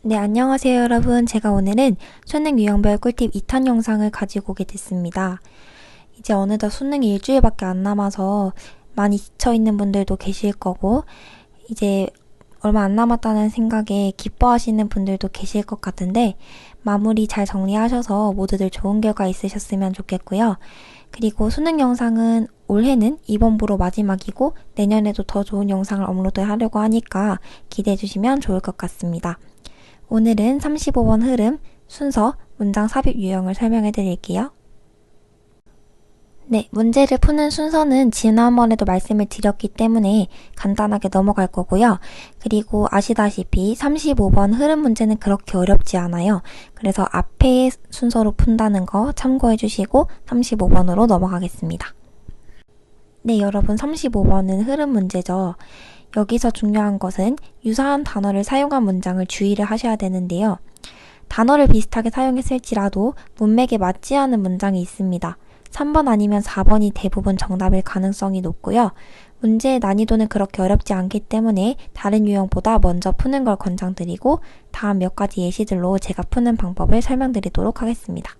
네, 안녕하세요, 여러분. 제가 오늘은 수능 유형별 꿀팁 2탄 영상을 가지고 오게 됐습니다. 이제 어느덧 수능이 일주일밖에 안 남아서 많이 지쳐있는 분들도 계실 거고, 이제 얼마 안 남았다는 생각에 기뻐하시는 분들도 계실 것 같은데, 마무리 잘 정리하셔서 모두들 좋은 결과 있으셨으면 좋겠고요. 그리고 수능 영상은 올해는 이번 부로 마지막이고, 내년에도 더 좋은 영상을 업로드 하려고 하니까 기대해 주시면 좋을 것 같습니다. 오늘은 35번 흐름, 순서, 문장 삽입 유형을 설명해 드릴게요. 네, 문제를 푸는 순서는 지난번에도 말씀을 드렸기 때문에 간단하게 넘어갈 거고요. 그리고 아시다시피 35번 흐름 문제는 그렇게 어렵지 않아요. 그래서 앞에 순서로 푼다는 거 참고해 주시고 35번으로 넘어가겠습니다. 네, 여러분 35번은 흐름 문제죠. 여기서 중요한 것은 유사한 단어를 사용한 문장을 주의를 하셔야 되는데요. 단어를 비슷하게 사용했을지라도 문맥에 맞지 않은 문장이 있습니다. 3번 아니면 4번이 대부분 정답일 가능성이 높고요. 문제의 난이도는 그렇게 어렵지 않기 때문에 다른 유형보다 먼저 푸는 걸 권장드리고 다음 몇 가지 예시들로 제가 푸는 방법을 설명드리도록 하겠습니다.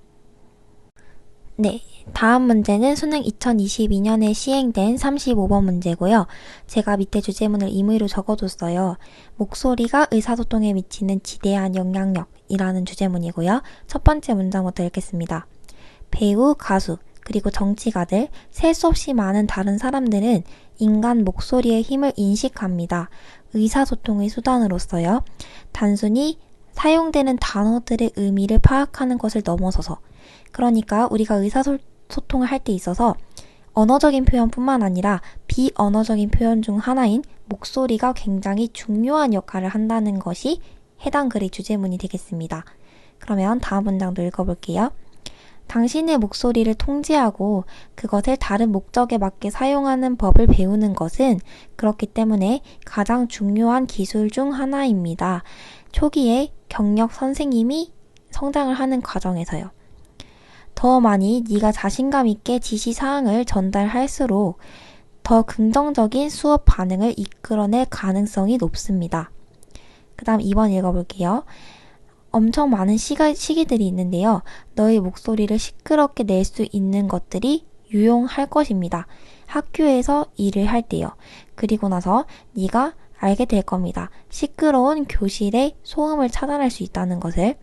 네, 다음 문제는 수능 2022년에 시행된 35번 문제고요. 제가 밑에 주제문을 임의로 적어뒀어요. 목소리가 의사소통에 미치는 지대한 영향력이라는 주제문이고요. 첫 번째 문장부터 읽겠습니다. 배우, 가수, 그리고 정치가들, 셀 수 없이 많은 다른 사람들은 인간 목소리의 힘을 인식합니다. 의사소통의 수단으로서요. 단순히 사용되는 단어들의 의미를 파악하는 것을 넘어서서 그러니까 우리가 의사소통을 할 때 있어서 언어적인 표현뿐만 아니라 비언어적인 표현 중 하나인 목소리가 굉장히 중요한 역할을 한다는 것이 해당 글의 주제문이 되겠습니다. 그러면 다음 문장도 읽어볼게요. 당신의 목소리를 통제하고 그것을 다른 목적에 맞게 사용하는 법을 배우는 것은 그렇기 때문에 가장 중요한 기술 중 하나입니다. 초기에 경력 선생님이 성장을 하는 과정에서요. 더 많이 네가 자신감 있게 지시사항을 전달할수록 더 긍정적인 수업 반응을 이끌어낼 가능성이 높습니다. 그 다음 2번 읽어볼게요. 엄청 많은 시기들이 있는데요. 너의 목소리를 시끄럽게 낼 수 있는 것들이 유용할 것입니다. 학교에서 일을 할 때요. 그리고 나서 네가 알게 될 겁니다. 시끄러운 교실의 소음을 차단할 수 있다는 것을.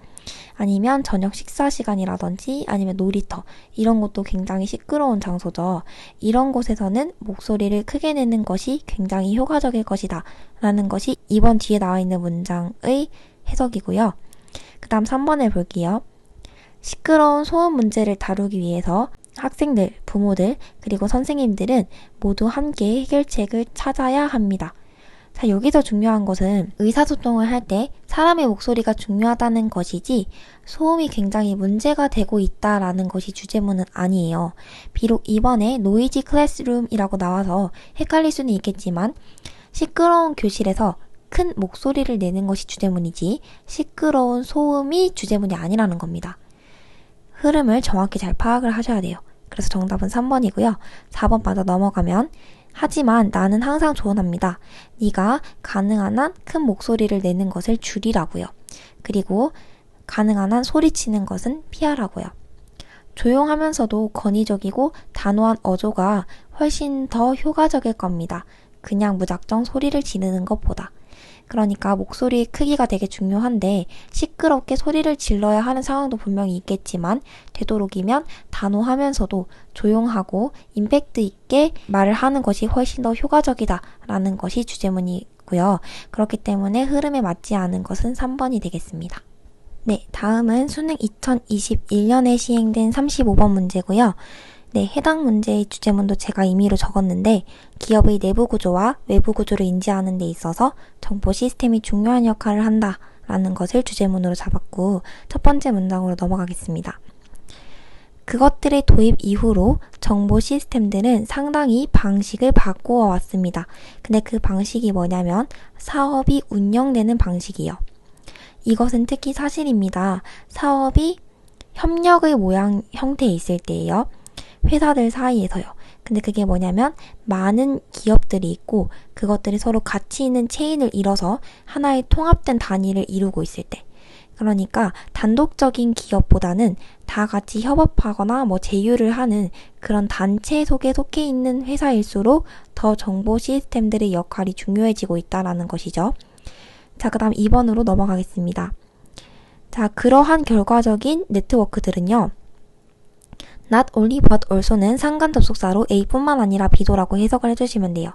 아니면 저녁 식사 시간이라든지 아니면 놀이터 이런 것도 굉장히 시끄러운 장소죠. 이런 곳에서는 목소리를 크게 내는 것이 굉장히 효과적일 것이다 라는 것이 이번 뒤에 나와 있는 문장의 해석이고요. 그 다음 3번을 볼게요. 시끄러운 소음 문제를 다루기 위해서 학생들, 부모들, 그리고 선생님들은 모두 함께 해결책을 찾아야 합니다. 자, 여기서 중요한 것은 의사소통을 할 때 사람의 목소리가 중요하다는 것이지 소음이 굉장히 문제가 되고 있다라는 것이 주제문은 아니에요. 비록 이번에 노이지 클래스룸이라고 나와서 헷갈릴 수는 있겠지만 시끄러운 교실에서 큰 목소리를 내는 것이 주제문이지 시끄러운 소음이 주제문이 아니라는 겁니다. 흐름을 정확히 잘 파악을 하셔야 돼요. 그래서 정답은 3번이고요. 4번 받아 넘어가면 하지만 나는 항상 조언합니다. 네가 가능한 한 큰 목소리를 내는 것을 줄이라고요. 그리고 가능한 한 소리치는 것은 피하라고요. 조용하면서도 권위적이고 단호한 어조가 훨씬 더 효과적일 겁니다. 그냥 무작정 소리를 지르는 것보다. 그러니까 목소리의 크기가 되게 중요한데 시끄럽게 소리를 질러야 하는 상황도 분명히 있겠지만 되도록이면 단호하면서도 조용하고 임팩트 있게 말을 하는 것이 훨씬 더 효과적이다라는 것이 주제문이고요. 그렇기 때문에 흐름에 맞지 않은 것은 3번이 되겠습니다. 네, 다음은 수능 2021년에 시행된 35번 문제고요. 네, 해당 문제의 주제문도 제가 임의로 적었는데 기업의 내부 구조와 외부 구조를 인지하는 데 있어서 정보 시스템이 중요한 역할을 한다라는 것을 주제문으로 잡았고 첫 번째 문장으로 넘어가겠습니다. 그것들의 도입 이후로 정보 시스템들은 상당히 방식을 바꾸어 왔습니다. 근데 그 방식이 뭐냐면 사업이 운영되는 방식이요. 이것은 특히 사실입니다. 사업이 협력의 모양 형태에 있을 때예요. 회사들 사이에서요. 근데 그게 뭐냐면 많은 기업들이 있고 그것들이 서로 가치 있는 체인을 이뤄서 하나의 통합된 단위를 이루고 있을 때. 그러니까 단독적인 기업보다는 다 같이 협업하거나 뭐 제휴를 하는 그런 단체 속에 속해 있는 회사일수록 더 정보 시스템들의 역할이 중요해지고 있다는 것이죠. 자, 그 다음 2번으로 넘어가겠습니다. 자, 그러한 결과적인 네트워크들은요. Not only but also는 상관 접속사로 A뿐만 아니라 B도라고 해석을 해주시면 돼요.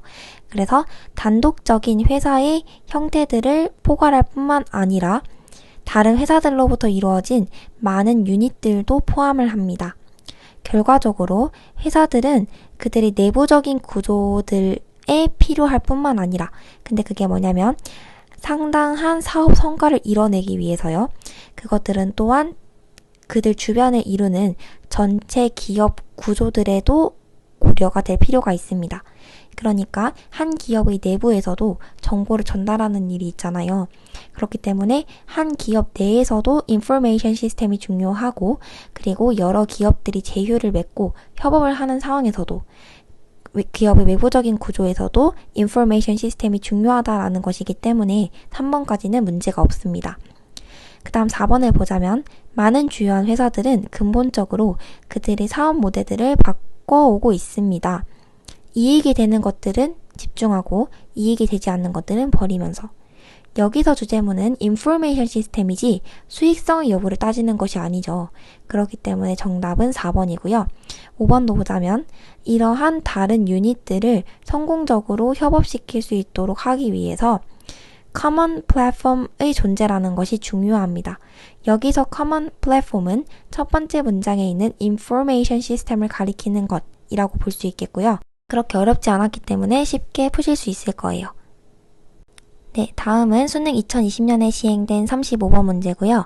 그래서 단독적인 회사의 형태들을 포괄할 뿐만 아니라 다른 회사들로부터 이루어진 많은 유닛들도 포함을 합니다. 결과적으로 회사들은 그들의 내부적인 구조들에 필요할 뿐만 아니라 근데 그게 뭐냐면 상당한 사업 성과를 이뤄내기 위해서요. 그것들은 또한 그들 주변에 이루는 전체 기업 구조들에도 고려가 될 필요가 있습니다. 그러니까 한 기업의 내부에서도 정보를 전달하는 일이 있잖아요. 그렇기 때문에 한 기업 내에서도 인포메이션 시스템이 중요하고 그리고 여러 기업들이 제휴를 맺고 협업을 하는 상황에서도 기업의 외부적인 구조에서도 인포메이션 시스템이 중요하다라는 것이기 때문에 3번까지는 문제가 없습니다. 그 다음 4번을 보자면 많은 주요한 회사들은 근본적으로 그들의 사업 모델들을 바꿔오고 있습니다. 이익이 되는 것들은 집중하고 이익이 되지 않는 것들은 버리면서 여기서 주제문은 인포메이션 시스템이지 수익성의 여부를 따지는 것이 아니죠. 그렇기 때문에 정답은 4번이고요. 5번도 보자면 이러한 다른 유닛들을 성공적으로 협업시킬 수 있도록 하기 위해서 common platform의 존재라는 것이 중요합니다. 여기서 common platform은 첫 번째 문장에 있는 information system을 가리키는 것이라고 볼 수 있겠고요. 그렇게 어렵지 않았기 때문에 쉽게 푸실 수 있을 거예요. 네, 다음은 수능 2020년에 시행된 35번 문제고요.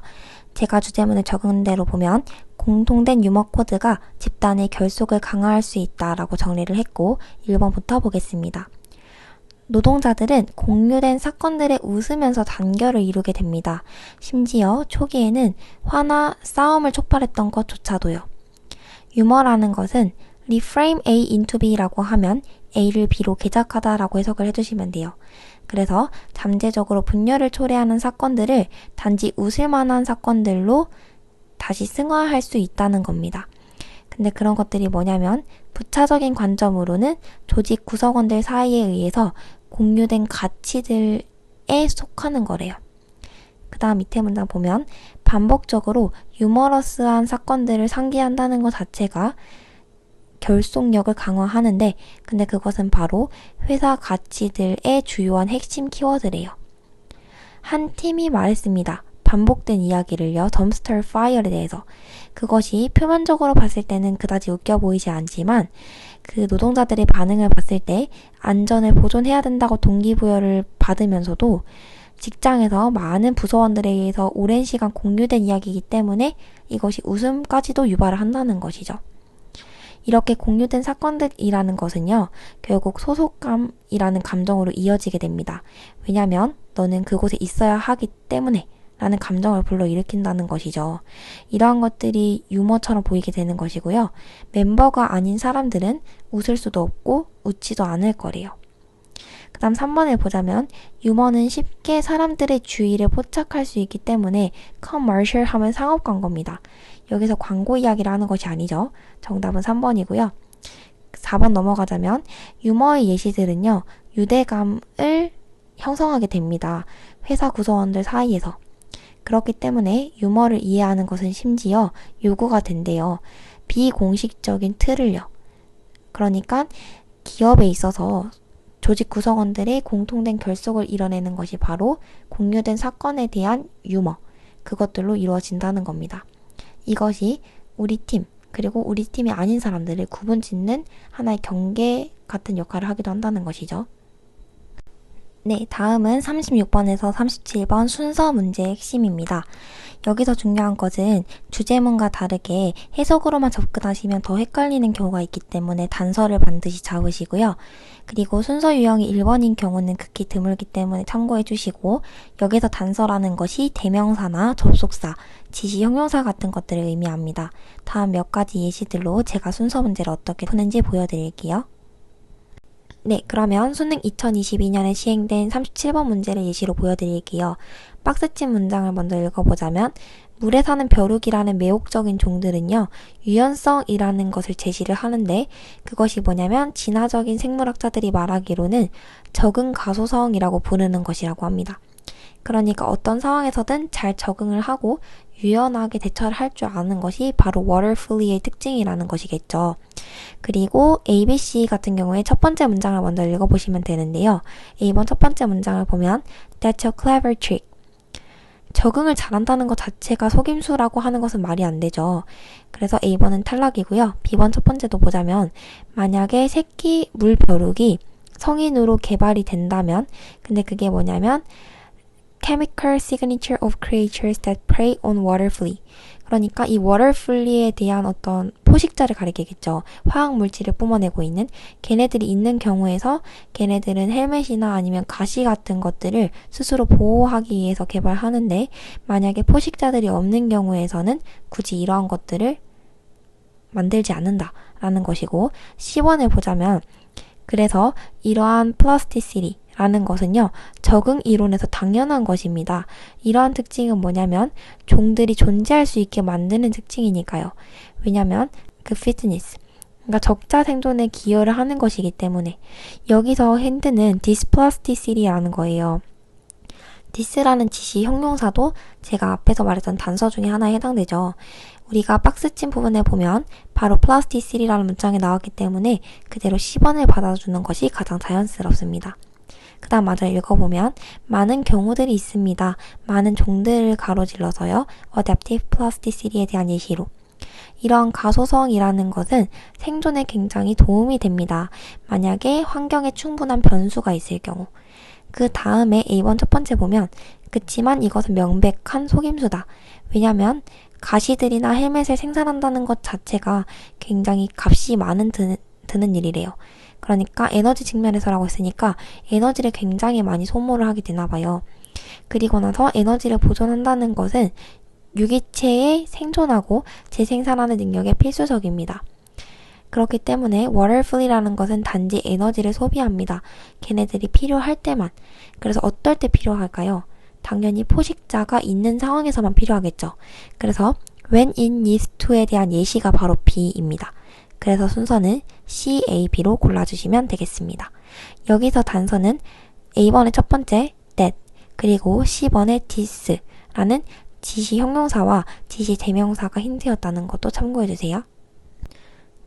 제가 주제문을 적은 대로 보면 공통된 유머 코드가 집단의 결속을 강화할 수 있다라고 정리를 했고 1번부터 보겠습니다. 노동자들은 공유된 사건들에 웃으면서 단결을 이루게 됩니다. 심지어 초기에는 화나 싸움을 촉발했던 것조차도요. 유머라는 것은 reframe A into B라고 하면 A를 B로 개작하다라고 해석을 해주시면 돼요. 그래서 잠재적으로 분열을 초래하는 사건들을 단지 웃을 만한 사건들로 다시 승화할 수 있다는 겁니다. 근데 그런 것들이 뭐냐면 부차적인 관점으로는 조직 구성원들 사이에 의해서 공유된 가치들에 속하는 거래요. 그 다음 밑에 문장 보면 반복적으로 유머러스한 사건들을 상기한다는 것 자체가 결속력을 강화하는데 근데 그것은 바로 회사 가치들의 주요한 핵심 키워드래요. 한 팀이 말했습니다. 반복된 이야기를요. 덤스터 파이어에 대해서. 그것이 표면적으로 봤을 때는 그다지 웃겨 보이지 않지만 그 노동자들의 반응을 봤을 때 안전을 보존해야 된다고 동기부여를 받으면서도 직장에서 많은 부서원들에 의해서 오랜 시간 공유된 이야기이기 때문에 이것이 웃음까지도 유발을 한다는 것이죠. 이렇게 공유된 사건들이라는 것은요, 결국 소속감이라는 감정으로 이어지게 됩니다. 왜냐하면 너는 그곳에 있어야 하기 때문에 라는 감정을 불러일으킨다는 것이죠. 이러한 것들이 유머처럼 보이게 되는 것이고요. 멤버가 아닌 사람들은 웃을 수도 없고 웃지도 않을 거래요. 그 다음 3번을 보자면 유머는 쉽게 사람들의 주의를 포착할 수 있기 때문에 commercial 하면 상업 광고입니다. 여기서 광고 이야기를 하는 것이 아니죠. 정답은 3번이고요. 4번 넘어가자면 유머의 예시들은요. 유대감을 형성하게 됩니다. 회사 구성원들 사이에서. 그렇기 때문에 유머를 이해하는 것은 심지어 요구가 된대요. 비공식적인 틀을요. 그러니까 기업에 있어서 조직 구성원들의 공통된 결속을 이뤄내는 것이 바로 공유된 사건에 대한 유머, 그것들로 이루어진다는 겁니다. 이것이 우리 팀, 그리고 우리 팀이 아닌 사람들을 구분짓는 하나의 경계 같은 역할을 하기도 한다는 것이죠. 네, 다음은 36번에서 37번 순서 문제의 핵심입니다. 여기서 중요한 것은 주제문과 다르게 해석으로만 접근하시면 더 헷갈리는 경우가 있기 때문에 단서를 반드시 잡으시고요. 그리고 순서 유형이 1번인 경우는 극히 드물기 때문에 참고해 주시고, 여기서 단서라는 것이 대명사나 접속사, 지시 형용사 같은 것들을 의미합니다. 다음 몇 가지 예시들로 제가 순서 문제를 어떻게 푸는지 보여드릴게요. 네, 그러면 수능 2022년에 시행된 37번 문제를 예시로 보여드릴게요. 박스친 문장을 먼저 읽어보자면, 물에 사는 벼룩이라는 매혹적인 종들은요, 유연성이라는 것을 제시를 하는데, 그것이 뭐냐면 진화적인 생물학자들이 말하기로는 적응 가소성이라고 부르는 것이라고 합니다. 그러니까 어떤 상황에서든 잘 적응을 하고 유연하게 대처를 할 줄 아는 것이 바로 워터풀리의 특징이라는 것이겠죠. 그리고 ABC 같은 경우에 첫 번째 문장을 먼저 읽어보시면 되는데요. A번 첫 번째 문장을 보면 That's a clever trick. 적응을 잘한다는 것 자체가 속임수라고 하는 것은 말이 안 되죠. 그래서 A번은 탈락이고요. B번 첫 번째도 보자면 만약에 새끼 물벼룩이 성인으로 개발이 된다면, 근데 그게 뭐냐면 chemical signature of creatures that prey on water flea. 그러니까 이 water flea에 대한 어떤 포식자를 가리키겠죠. 화학 물질을 뿜어내고 있는 걔네들이 있는 경우에서 걔네들은 헬멧이나 아니면 가시 같은 것들을 스스로 보호하기 위해서 개발하는데, 만약에 포식자들이 없는 경우에서는 굳이 이러한 것들을 만들지 않는다라는 것이고, 10원을 보자면 그래서 이러한 플라스티시티 라는 것은요, 적응 이론에서 당연한 것입니다. 이러한 특징은 뭐냐면 종들이 존재할 수 있게 만드는 특징이니까요. 왜냐면 그 피트니스, 그러니까 적자 생존에 기여를 하는 것이기 때문에. 여기서 힌트는 디스플라스티시티라는 거예요. 디스라는 지시 형용사도 제가 앞에서 말했던 단서 중에 하나에 해당되죠. 우리가 박스친 부분에 보면 바로 플라스티시티라는 문장이 나왔기 때문에 그대로 10원을 받아주는 것이 가장 자연스럽습니다. 그 다음 마저 읽어보면 많은 경우들이 있습니다. 많은 종들을 가로질러서요. Adaptive Plasticity에 대한 예시로. 이러한 가소성이라는 것은 생존에 굉장히 도움이 됩니다. 만약에 환경에 충분한 변수가 있을 경우. 그 다음에 A번 첫 번째 보면 그치만 이것은 명백한 속임수다. 왜냐하면 가시들이나 헬멧을 생산한다는 것 자체가 굉장히 값이 많은 드는 일이래요. 그러니까 에너지 측면에서라고 했으니까 에너지를 굉장히 많이 소모를 하게 되나 봐요. 그리고 나서 에너지를 보존한다는 것은 유기체의 생존하고 재생산하는 능력에 필수적입니다. 그렇기 때문에 워터풀이라는 것은 단지 에너지를 소비합니다. 걔네들이 필요할 때만. 그래서 어떨 때 필요할까요? 당연히 포식자가 있는 상황에서만 필요하겠죠. 그래서 when in needs to에 대한 예시가 바로 B입니다. 그래서 순서는 C, A, B로 골라주시면 되겠습니다. 여기서 단서는 A번의 첫 번째 that, 그리고 C번의 this라는 지시 형용사와 지시 대명사가 힌트였다는 것도 참고해주세요.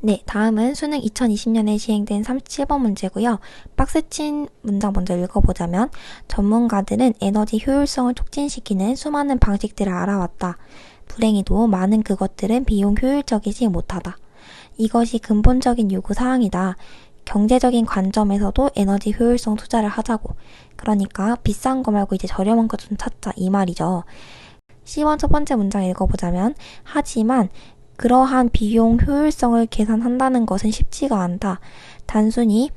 네, 다음은 수능 2020년에 시행된 37번 문제고요. 박스친 문장 먼저 읽어보자면 전문가들은 에너지 효율성을 촉진시키는 수많은 방식들을 알아왔다. 불행히도 많은 그것들은 비용 효율적이지 못하다. 이것이 근본적인 요구사항이다. 경제적인 관점에서도 에너지 효율성 투자를 하자고. 그러니까 비싼 거 말고 이제 저렴한 거 좀 찾자 이 말이죠. C번 첫 번째 문장 읽어보자면 하지만 그러한 비용 효율성을 계산한다는 것은 쉽지가 않다. 단순히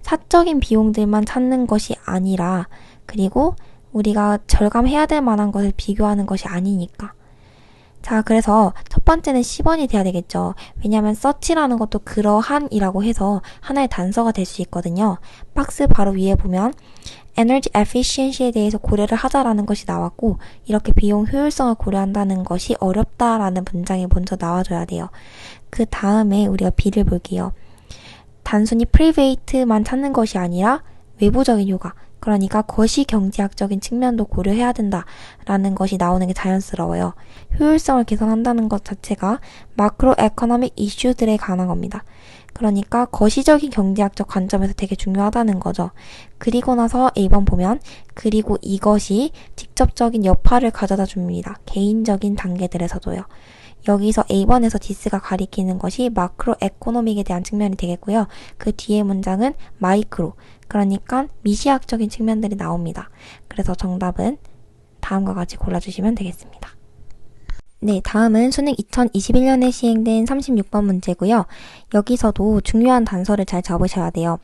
사적인 비용들만 찾는 것이 아니라, 그리고 우리가 절감해야 될 만한 것을 비교하는 것이 아니니까. 자, 그래서 첫 번째는 10원이 돼야 되겠죠. 왜냐하면 search라는 것도 그러한이라고 해서 하나의 단서가 될 수 있거든요. 박스 바로 위에 보면 에너지 에피시엔시에 대해서 고려를 하자라는 것이 나왔고, 이렇게 비용 효율성을 고려한다는 것이 어렵다라는 문장이 먼저 나와줘야 돼요. 그 다음에 우리가 B를 볼게요. 단순히 프리베이트만 찾는 것이 아니라 외부적인 효과, 그러니까 거시 경제학적인 측면도 고려해야 된다라는 것이 나오는 게 자연스러워요. 효율성을 개선한다는 것 자체가 마크로 에코노믹 이슈들에 관한 겁니다. 그러니까 거시적인 경제학적 관점에서 되게 중요하다는 거죠. 그리고 나서 A번 보면 그리고 이것이 직접적인 여파를 가져다 줍니다. 개인적인 단계들에서도요. 여기서 A번에서 디스가 가리키는 것이 마크로 에코노믹에 대한 측면이 되겠고요. 그 뒤에 문장은 마이크로, 그러니까 미시학적인 측면들이 나옵니다. 그래서 정답은 다음과 같이 골라주시면 되겠습니다. 네, 다음은 수능 2021년에 시행된 36번 문제고요. 여기서도 중요한 단서를 잘 잡으셔야 돼요.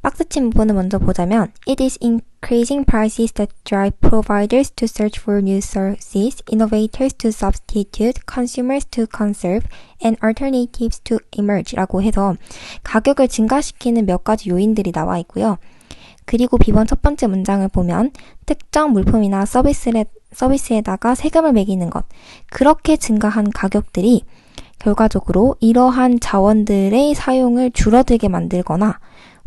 박스친 부분을 먼저 보자면 It is increasing prices that drive providers to search for new sources, innovators to substitute, consumers to conserve, and alternatives to emerge 라고 해서 가격을 증가시키는 몇 가지 요인들이 나와 있고요. 그리고 B번 첫 번째 문장을 보면 특정 물품이나 서비스에다가 세금을 매기는 것, 그렇게 증가한 가격들이 결과적으로 이러한 자원들의 사용을 줄어들게 만들거나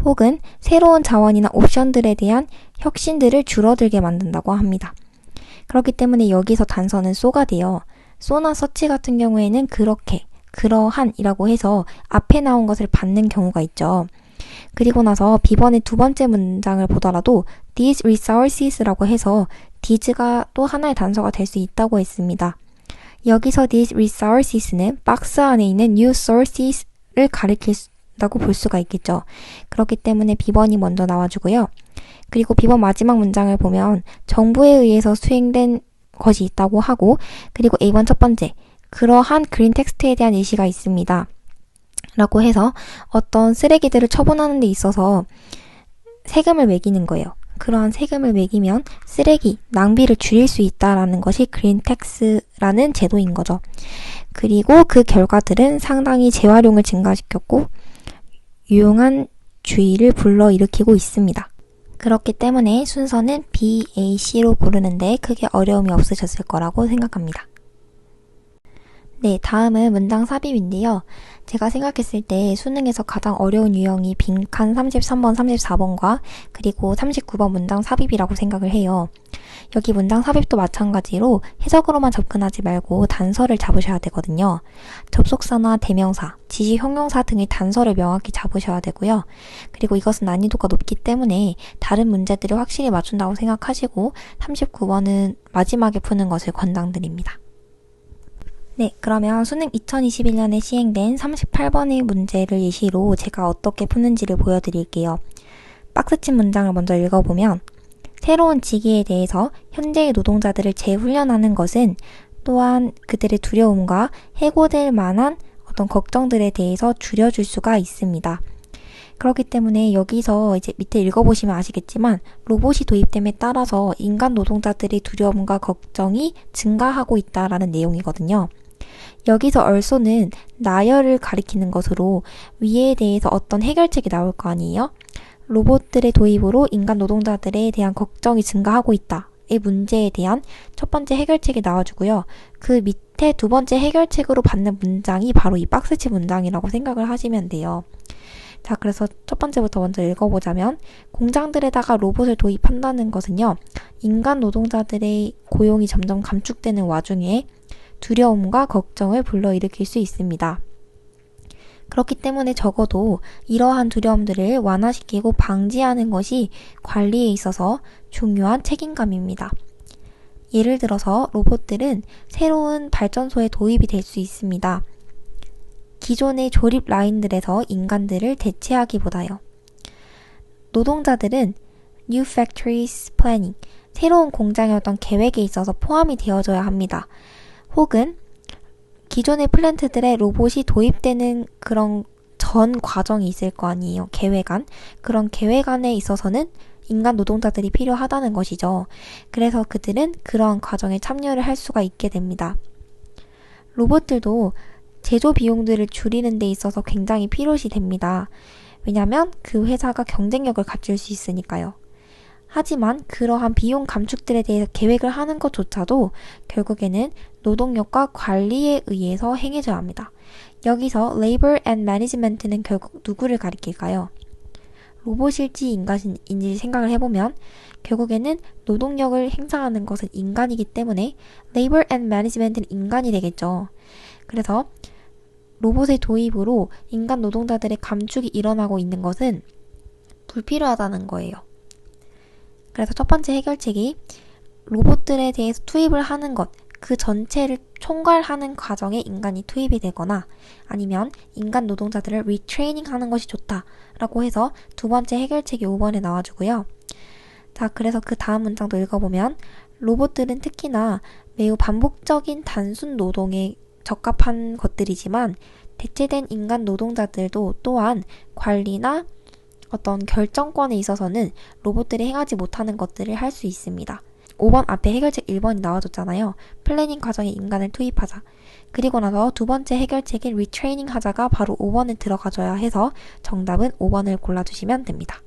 혹은 새로운 자원이나 옵션들에 대한 혁신들을 줄어들게 만든다고 합니다. 그렇기 때문에 여기서 단서는 쏘가 돼요. 쏘나 서치 같은 경우에는 그렇게, 그러한이라고 해서 앞에 나온 것을 받는 경우가 있죠. 그리고 나서 B번의 두 번째 문장을 보더라도 these resources라고 해서 these가 또 하나의 단서가 될 수 있다고 했습니다. 여기서 these resources는 박스 안에 있는 new sources를 가리킨다고 볼 수가 있겠죠. 그렇기 때문에 B번이 먼저 나와주고요. 그리고 B번 마지막 문장을 보면 정부에 의해서 수행된 것이 있다고 하고, 그리고 A번 첫 번째, 그러한 그린 텍스트에 대한 예시가 있습니다. 라고 해서 어떤 쓰레기들을 처분하는 데 있어서 세금을 매기는 거예요. 그러한 세금을 매기면 쓰레기, 낭비를 줄일 수 있다라는 것이 그린 텍스라는 제도인 거죠. 그리고 그 결과들은 상당히 재활용을 증가시켰고 유용한 주의를 불러일으키고 있습니다. 그렇기 때문에 순서는 B, A, C로 고르는데 크게 어려움이 없으셨을 거라고 생각합니다. 네, 다음은 문장 삽입인데요. 제가 생각했을 때 수능에서 가장 어려운 유형이 빈칸 33번, 34번과 그리고 39번 문장 삽입이라고 생각을 해요. 여기 문장 삽입도 마찬가지로 해석으로만 접근하지 말고 단서를 잡으셔야 되거든요. 접속사나 대명사, 지시 형용사 등의 단서를 명확히 잡으셔야 되고요. 그리고 이것은 난이도가 높기 때문에 다른 문제들을 확실히 맞춘다고 생각하시고 39번은 마지막에 푸는 것을 권장드립니다. 네, 그러면 수능 2021년에 시행된 38번의 문제를 예시로 제가 어떻게 푸는지를 보여드릴게요. 박스친 문장을 먼저 읽어보면 새로운 직위에 대해서 현재의 노동자들을 재훈련하는 것은 또한 그들의 두려움과 해고될 만한 어떤 걱정들에 대해서 줄여줄 수가 있습니다. 그렇기 때문에 여기서 이제 밑에 읽어보시면 아시겠지만 로봇이 도입됨에 따라서 인간 노동자들의 두려움과 걱정이 증가하고 있다라는 내용이거든요. 여기서 also는 나열을 가리키는 것으로 위에 대해서 어떤 해결책이 나올 거 아니에요? 로봇들의 도입으로 인간 노동자들에 대한 걱정이 증가하고 있다. 이 문제에 대한 첫 번째 해결책이 나와주고요. 그 밑에 두 번째 해결책으로 받는 문장이 바로 이 박스치 문장이라고 생각을 하시면 돼요. 자, 그래서 첫 번째부터 먼저 읽어보자면 공장들에다가 로봇을 도입한다는 것은요. 인간 노동자들의 고용이 점점 감축되는 와중에 두려움과 걱정을 불러일으킬 수 있습니다. 그렇기 때문에 적어도 이러한 두려움들을 완화시키고 방지하는 것이 관리에 있어서 중요한 책임감입니다. 예를 들어서 로봇들은 새로운 발전소에 도입이 될 수 있습니다. 기존의 조립 라인들에서 인간들을 대체하기보다요. 노동자들은 New Factories Planning, 새로운 공장의 어떤 계획에 있어서 포함이 되어져야 합니다. 혹은 기존의 플랜트들의 로봇이 도입되는 그런 전 과정이 있을 거 아니에요. 계획안. 그런 계획안에 있어서는 인간 노동자들이 필요하다는 것이죠. 그래서 그들은 그러한 과정에 참여를 할 수가 있게 됩니다. 로봇들도 제조 비용들을 줄이는 데 있어서 굉장히 필요시 됩니다. 왜냐하면 그 회사가 경쟁력을 갖출 수 있으니까요. 하지만 그러한 비용 감축들에 대해서 계획을 하는 것조차도 결국에는 노동력과 관리에 의해서 행해져야 합니다. 여기서 Labor and Management는 결국 누구를 가리킬까요? 로봇일지 인간인지 생각을 해보면 결국에는 노동력을 행사하는 것은 인간이기 때문에 Labor and Management는 인간이 되겠죠. 그래서 로봇의 도입으로 인간 노동자들의 감축이 일어나고 있는 것은 불필요하다는 거예요. 그래서 첫 번째 해결책이 로봇들에 대해서 투입을 하는 것, 그 전체를 총괄하는 과정에 인간이 투입이 되거나 아니면 인간 노동자들을 리트레이닝 하는 것이 좋다라고 해서 두 번째 해결책이 5번에 나와주고요. 자, 그래서 그 다음 문장도 읽어보면 로봇들은 특히나 매우 반복적인 단순 노동에 적합한 것들이지만 대체된 인간 노동자들도 또한 관리나 어떤 결정권에 있어서는 로봇들이 행하지 못하는 것들을 할 수 있습니다. 5번 앞에 해결책 1번이 나와줬잖아요. 플래닝 과정에 인간을 투입하자. 그리고 나서 두 번째 해결책인 리트레이닝 하자가 바로 5번에 들어가줘야 해서 정답은 5번을 골라주시면 됩니다.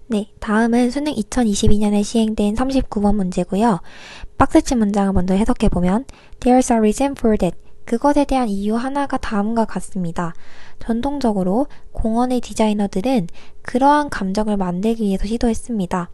네, 다음은 수능 2022년에 시행된 39번 문제고요. 박스치 문장을 먼저 해석해보면 There's a reason for that. 그것에 대한 이유 하나가 다음과 같습니다. 전통적으로 공원의 디자이너들은 그러한 감정을 만들기 위해서 시도했습니다.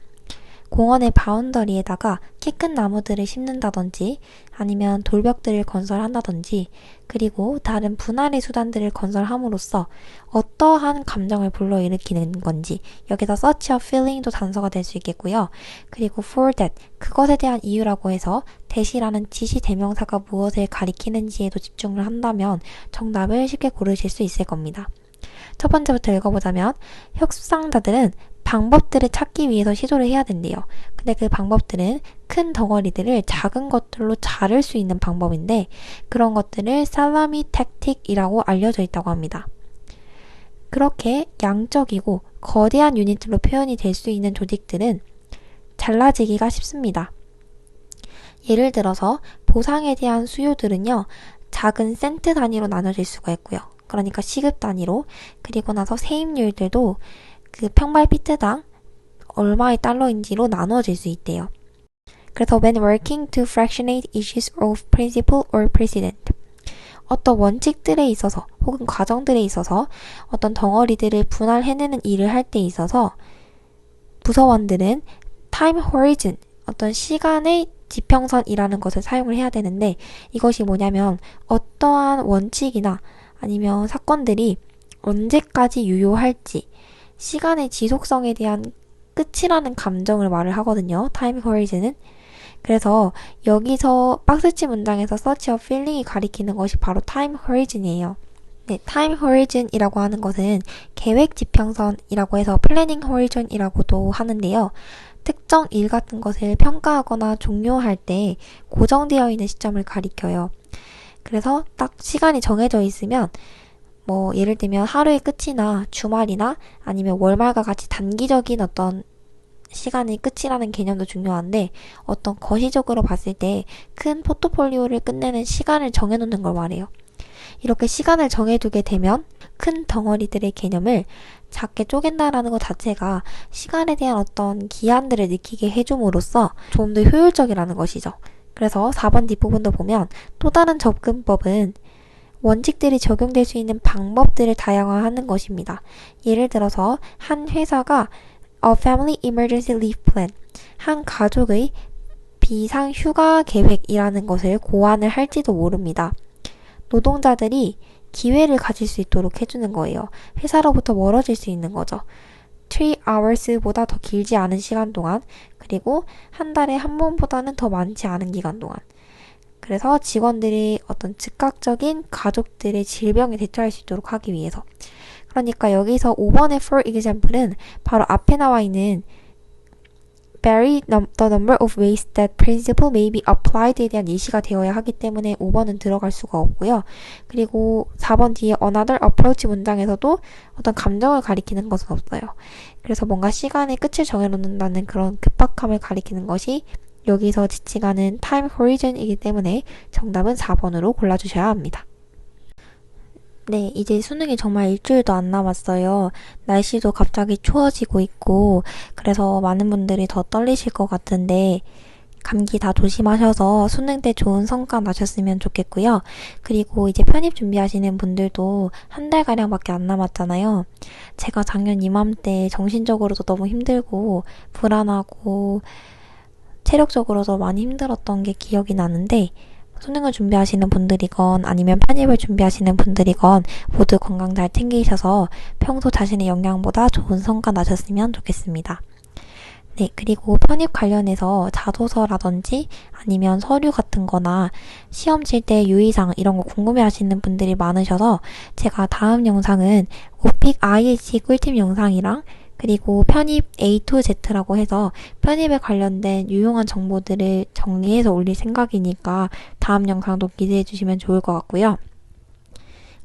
공원의 바운더리에다가 키 큰 나무들을 심는다든지 아니면 돌벽들을 건설한다든지 그리고 다른 분할의 수단들을 건설함으로써 어떠한 감정을 불러일으키는 건지 여기서 such a feeling도 단서가 될 수 있겠고요. 그리고 for that, 그것에 대한 이유라고 해서 that이라는 지시 대명사가 무엇을 가리키는지에도 집중을 한다면 정답을 쉽게 고르실 수 있을 겁니다. 첫 번째부터 읽어보자면 협상자들은 방법들을 찾기 위해서 시도를 해야 된대요. 근데 그 방법들은 큰 덩어리들을 작은 것들로 자를 수 있는 방법인데 그런 것들을 살라미 택틱이라고 알려져 있다고 합니다. 그렇게 양적이고 거대한 유닛으로 표현이 될 수 있는 조직들은 잘라지기가 쉽습니다. 예를 들어서 보상에 대한 수요들은요. 작은 센트 단위로 나눠질 수가 있고요. 그러니까 시급 단위로 그리고 나서 세입률들도 그 평발피트당 얼마의 달러인지로 나누어질 수 있대요. 그래서 when working to fractionate issues of principle or precedent 어떤 원칙들에 있어서 혹은 과정들에 있어서 어떤 덩어리들을 분할해내는 일을 할 때 있어서 부서원들은 time horizon 어떤 시간의 지평선이라는 것을 사용을 해야 되는데 이것이 뭐냐면 어떠한 원칙이나 아니면 사건들이 언제까지 유효할지 시간의 지속성에 대한 끝이라는 감정을 말을 하거든요. 타임 호리즌은. 그래서 여기서 박스치 문장에서 such a feeling이 가리키는 것이 바로 타임 호리즌이에요. 네, 타임 호리즌이라고 하는 것은 계획 지평선이라고 해서 플래닝 호리즌이라고도 하는데요. 특정 일 같은 것을 평가하거나 종료할 때 고정되어 있는 시점을 가리켜요. 그래서 딱 시간이 정해져 있으면 예를 들면 하루의 끝이나 주말이나 아니면 월말과 같이 단기적인 어떤 시간의 끝이라는 개념도 중요한데 어떤 거시적으로 봤을 때 큰 포트폴리오를 끝내는 시간을 정해놓는 걸 말해요. 이렇게 시간을 정해두게 되면 큰 덩어리들의 개념을 작게 쪼갠다라는 것 자체가 시간에 대한 어떤 기한들을 느끼게 해줌으로써 좀 더 효율적이라는 것이죠. 그래서 4번 뒷부분도 보면 또 다른 접근법은 원칙들이 적용될 수 있는 방법들을 다양화하는 것입니다. 예를 들어서 한 회사가 A Family Emergency Leave Plan, 한 가족의 비상 휴가 계획이라는 것을 고안을 할지도 모릅니다. 노동자들이 기회를 가질 수 있도록 해주는 거예요. 회사로부터 멀어질 수 있는 거죠. 3hours보다 더 길지 않은 시간 동안 그리고 한 달에 한 번보다는 더 많지 않은 기간 동안 그래서 직원들이 어떤 즉각적인 가족들의 질병에 대처할 수 있도록 하기 위해서 그러니까 여기서 5번의 for example은 바로 앞에 나와 있는 vary the number of ways that principle may be applied에 대한 예시가 되어야 하기 때문에 5번은 들어갈 수가 없고요. 그리고 4번 뒤에 another approach 문장에서도 어떤 감정을 가리키는 것은 없어요. 그래서 뭔가 시간의 끝을 정해놓는다는 그런 급박함을 가리키는 것이 여기서 지칭하는 타임 호리즌이기 때문에 정답은 4번으로 골라주셔야 합니다. 네, 이제 수능이 정말 일주일도 안 남았어요. 날씨도 갑자기 추워지고 있고 그래서 많은 분들이 더 떨리실 것 같은데 감기 다 조심하셔서 수능 때 좋은 성과 나셨으면 좋겠고요. 그리고 이제 편입 준비하시는 분들도 한 달가량밖에 안 남았잖아요. 제가 작년 이맘때 정신적으로도 너무 힘들고 불안하고 체력적으로도 많이 힘들었던 게 기억이 나는데 수능을 준비하시는 분들이건 아니면 편입을 준비하시는 분들이건 모두 건강 잘 챙기셔서 평소 자신의 역량보다 좋은 성과 나셨으면 좋겠습니다. 네, 그리고 편입 관련해서 자소서라든지 아니면 서류 같은 거나 시험 칠 때 유의사항 이런 거 궁금해 하시는 분들이 많으셔서 제가 다음 영상은 오픽 IH 꿀팁 영상이랑 그리고 편입 A to Z라고 해서 편입에 관련된 유용한 정보들을 정리해서 올릴 생각이니까 다음 영상도 기대해 주시면 좋을 것 같고요.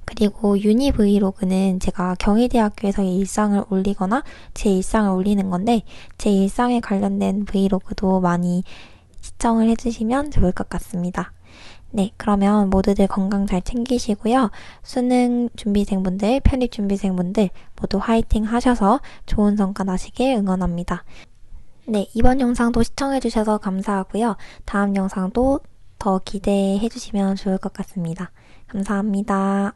그리고 유니 브이로그는 제가 경희대학교에서의 일상을 올리거나 제 일상을 올리는 건데 제 일상에 관련된 브이로그도 많이 시청을 해주시면 좋을 것 같습니다. 네, 그러면 모두들 건강 잘 챙기시고요. 수능 준비생분들, 편입 준비생분들 모두 화이팅 하셔서 좋은 성과 나시길 응원합니다. 네, 이번 영상도 시청해주셔서 감사하고요. 다음 영상도 더 기대해주시면 좋을 것 같습니다. 감사합니다.